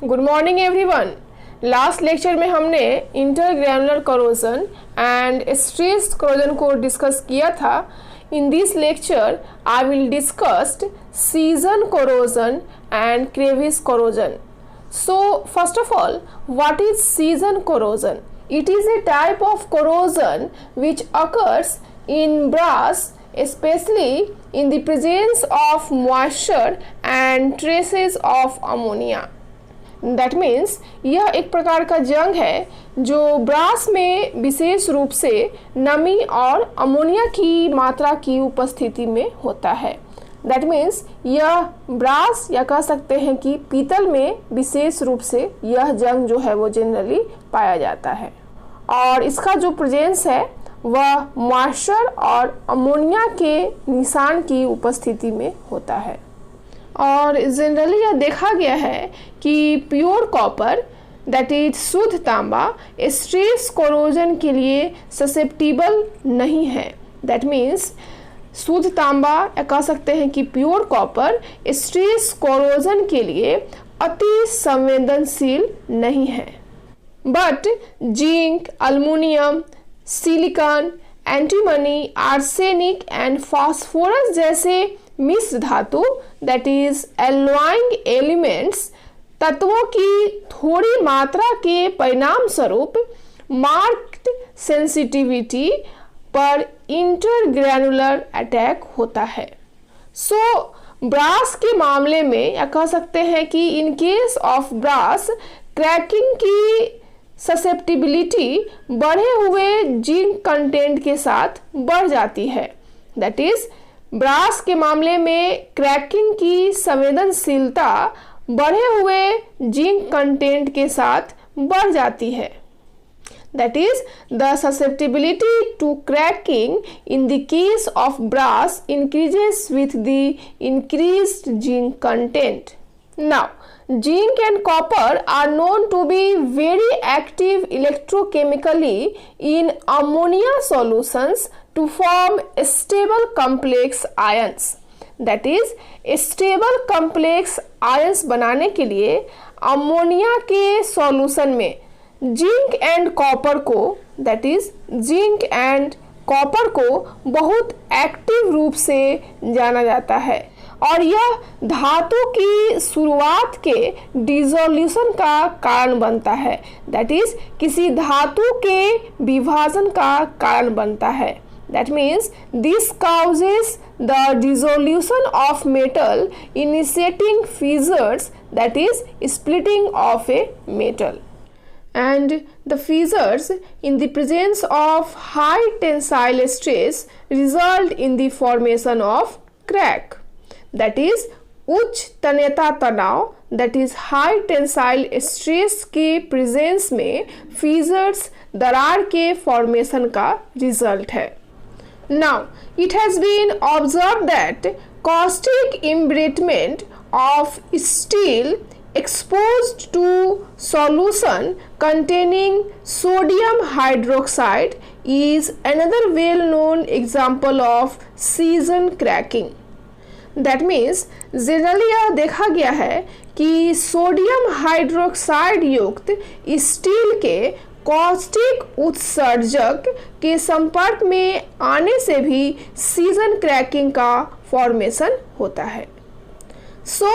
Good morning everyone. Last lecture में हमने इंटरग्रैनुलर corrosion and stress corrosion को डिस्कस किया था। In this lecture I will discuss season corrosion and crevice corrosion. So first of all, what is season corrosion? It is a type of corrosion which occurs in brass, especially in the presence of moisture and traces of ammonia. That means यह एक प्रकार का जंग है जो brass में विशेष रूप से नमी और अमोनिया की मात्रा की उपस्थिति में होता है। That means यह ब्रास या कह सकते हैं कि पीतल में विशेष रूप से यह जंग जो है वो जनरली पाया जाता है और इसका जो प्रेजेंस है वह मॉइस्चर और अमोनिया के निशान की उपस्थिति में होता है। और जनरली यह देखा गया है कि प्योर कॉपर दैट इज शुद्ध तांबा स्ट्रेस कोरोजन के लिए ससेप्टिबल नहीं है। दैट मीन्स शुद्ध तांबा या कह सकते हैं कि प्योर कॉपर स्ट्रेस कोरोजन के लिए अति संवेदनशील नहीं है। But zinc, aluminium, silicon, antimony, arsenic and phosphorus जैसे मिश्र धातु दैट इज एलॉइंग एलिमेंट्स तत्वों की थोड़ी मात्रा के परिणाम स्वरूप मार्क्ड सेंसिटिविटी पर इंटरग्रैनुलर अटैक होता है। सो ब्रास के मामले में या कह सकते हैं कि in case of brass cracking की ससेप्टिबिलिटी बढ़े हुए जिंक कंटेंट के साथ बढ़ जाती है। दैट इज ब्रास के मामले में क्रैकिंग की संवेदनशीलता बढ़े हुए जिंक कंटेंट के साथ बढ़ जाती है। That is, the susceptibility to cracking in the case of brass increases with the increased zinc content. Now, zinc and copper are known to be very active electrochemically in ammonia solutions to form stable complex ions. That is, stable complex ions बनाने के लिए ammonia के solution में zinc and copper को that is zinc and copper को बहुत active रूप से जाना जाता है और यह धातु की शुरुआत के डिसोल्यूशन का कारण बनता है। दैट इज किसी धातु के विभाजन का कारण बनता है। That means this causes the dissolution of metal initiating fissures that is splitting of a metal. And the fissures in the presence of high tensile stress result in the formation of crack. That is, उच्च तन्यता तनाव that is high tensile stress के presence में fissures दरार के formation का result है। Now, it has been observed that caustic embrittlement of steel exposed to solution containing sodium hydroxide is another well-known example of season cracking. That means generally यह देखा गया है कि सोडियम हाइड्रोक्साइड युक्त स्टील के caustic उत्सर्जक के संपर्क में आने से भी सीजन क्रैकिंग का फॉर्मेशन होता है। So,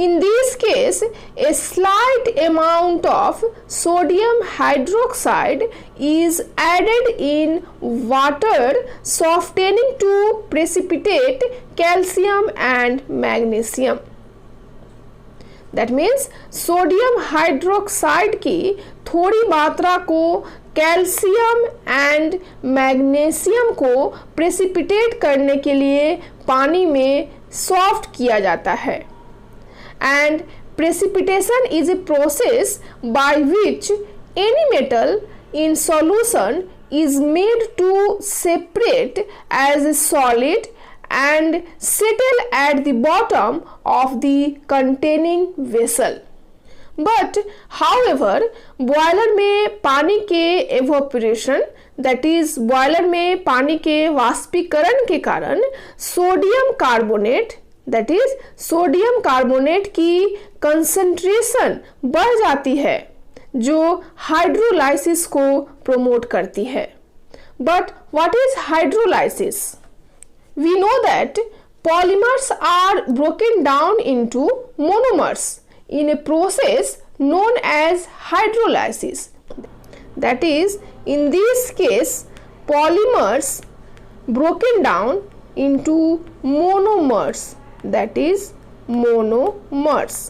in this case, a slight amount of sodium hydroxide is added in water softening to precipitate calcium and magnesium. That means sodium hydroxide की थोड़ी मात्रा को कैल्शियम एंड मैग्नीशियम को प्रेसिपिटेट करने के लिए पानी में सॉफ्ट किया जाता है। And precipitation is a process by which any metal in solution is made to separate as a solid and settle at the bottom of the containing vessel. But however, boiler में पानी के evaporation that is boiler में पानी के वाष्पीकरण के कारण sodium carbonate that is sodium carbonate की कंसंट्रेशन बढ़ जाती है जो हाइड्रोलाइसिस को प्रमोट करती है। But what is hydrolysis? We know that polymers are broken down into monomers in a process known as hydrolysis. That is, in this case, polymers broken down into monomers, that is monomers,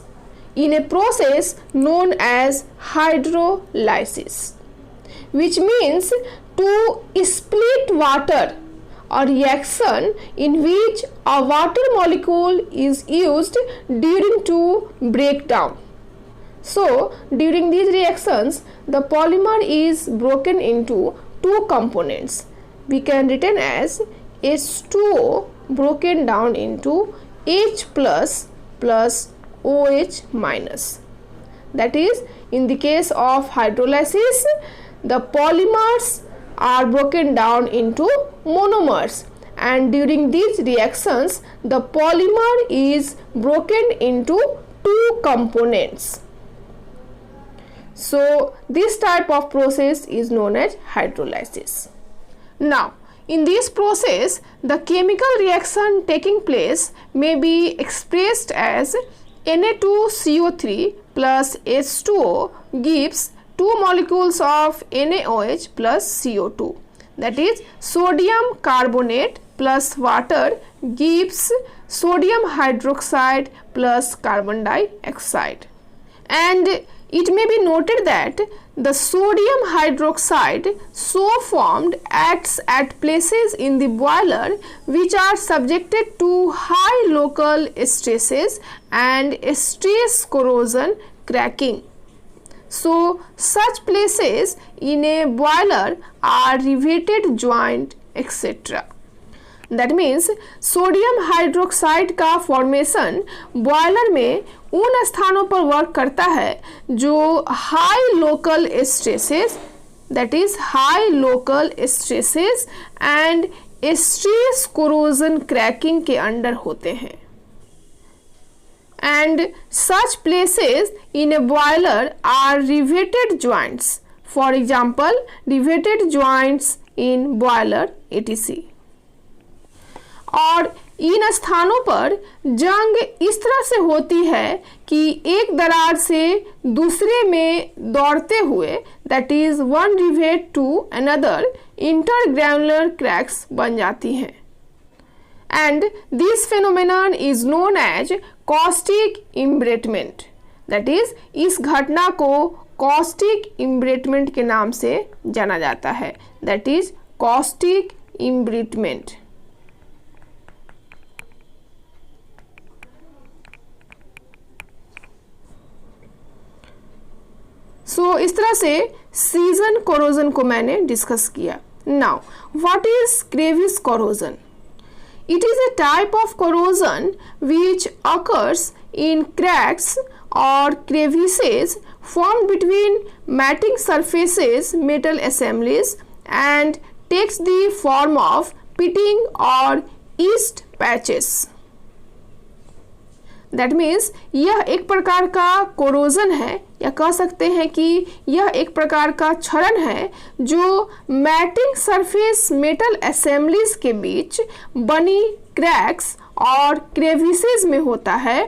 in a process known as hydrolysis, which means to split water, a reaction in which a water molecule is used during to breakdown. So during these reactions the polymer is broken into two components. We can written as H2O broken down into H plus plus OH minus. That is, in the case of hydrolysis, the polymers are broken down into monomers, and during these reactions the polymer is broken into two components. So this type of process is known as hydrolysis. Now in this process the chemical reaction taking place may be expressed as Na2CO3 plus H2O gives two molecules of NaOH plus CO2, that is sodium carbonate plus water gives sodium hydroxide plus carbon dioxide. And it may be noted that the sodium hydroxide so formed acts at places in the boiler which are subjected to high local stresses and stress corrosion cracking. So such places in a boiler are riveted joint etc. That means sodium hydroxide का formation boiler में उन स्थानों पर work करता है जो high local stresses, that is high local stresses and stress corrosion cracking के under होते हैं। And such places in a boiler are riveted joints. For example, riveted joints in boiler etc. और इन स्थानों पर जंग इस तरह से होती है कि एक दरार से दूसरे में दौड़ते हुए, that is one rivet to another, intergranular cracks बन जाती हैं। And this phenomenon is known as caustic embrittlement. That is, इस घटना को caustic embrittlement के नाम से जाना जाता है। That is caustic embrittlement. So इस तरह से सीजन कोरोजन को मैंने डिस्कस किया। Now, what is crevice corrosion? It is a type of corrosion which occurs in cracks or crevices formed between matting surfaces metal assemblies and takes the form of pitting or yeast patches. That means यह एक प्रकार का corrosion है, या कह सकते हैं कि यह एक प्रकार का क्षरण है जो मैटिंग सरफेस मेटल असेंबलीज के बीच बनी क्रैक्स और क्रेविसेस में होता है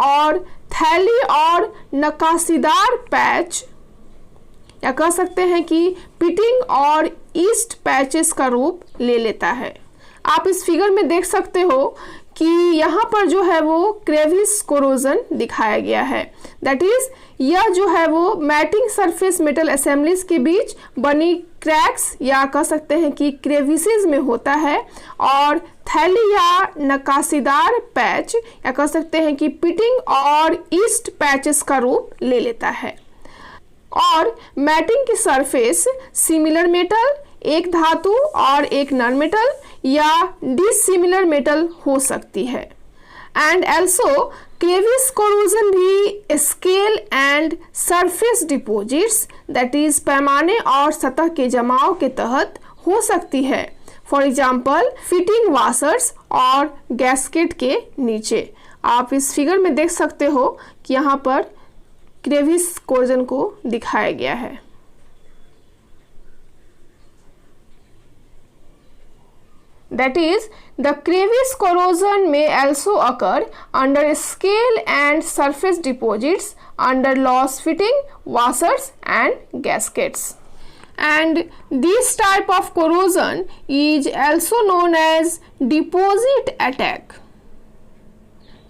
और थैली और नकाशीदार पैच, या कह सकते हैं कि पिटिंग और ईस्ट पैचेस का रूप ले लेता है। आप इस फिगर में देख सकते हो कि यहाँ पर जो है वो क्रेविस कोरोजन दिखाया गया है। दैट इज यह जो है वो मैटिंग सरफेस मेटल असेंबलीज के बीच बनी क्रैक्स या कह सकते हैं कि क्रेविसेस में होता है और थैली या नकाशीदार पैच या कह सकते हैं कि पिटिंग और ईस्ट पैचेस का रूप ले लेता है। और मैटिंग की सरफेस सिमिलर मेटल, एक धातु और एक नॉन मेटल या डिसिमिलर मेटल हो सकती है। एंड ऑल्सो क्रेविस कोरोजन भी scale and surface deposits that is पैमाने और सतह के जमाव के तहत हो सकती है। फॉर एग्जाम्पल फिटिंग वाशर्स और गैस्केट के नीचे। आप इस फिगर में देख सकते हो कि यहाँ पर क्रेविस कोरोजन को दिखाया गया है। That is, the crevice corrosion may also occur under scale and surface deposits under loose fitting washers and gaskets. And this type of corrosion is also known as deposit attack.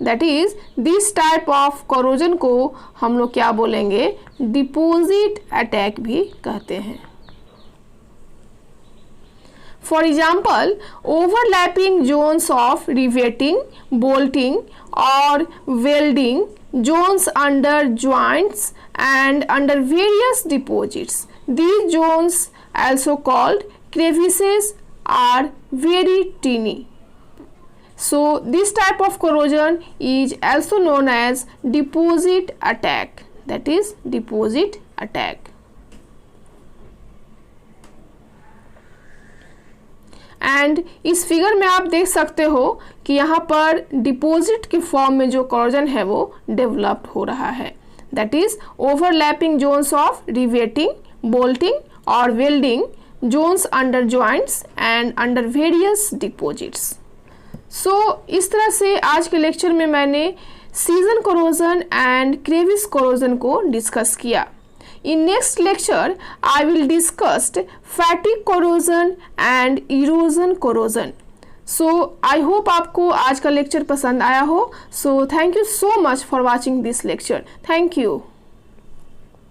That is, this type of corrosion को हम लोग क्या बोलेंगे, deposit attack भी कहते हैं। For example, overlapping zones of riveting, bolting or welding zones under joints and under various deposits. These zones, also called crevices, are very tiny. So this type of corrosion is also known as deposit attack. That is deposit attack. And इस figure में आप देख सकते हो कि यहाँ पर deposit के फॉर्म में जो कोरोजन है वो डेवलप्ड हो रहा है। That is overlapping zones of riveting, bolting और welding zones under joints and under various deposits. So इस तरह से आज के लेक्चर में मैंने season corrosion and crevice corrosion को डिस्कस किया। In next lecture, I will discuss fatigue corrosion and erosion corrosion. So I hope आपको आज का लेक्चर पसंद आया हो। So thank you so much for watching this lecture. Thank you.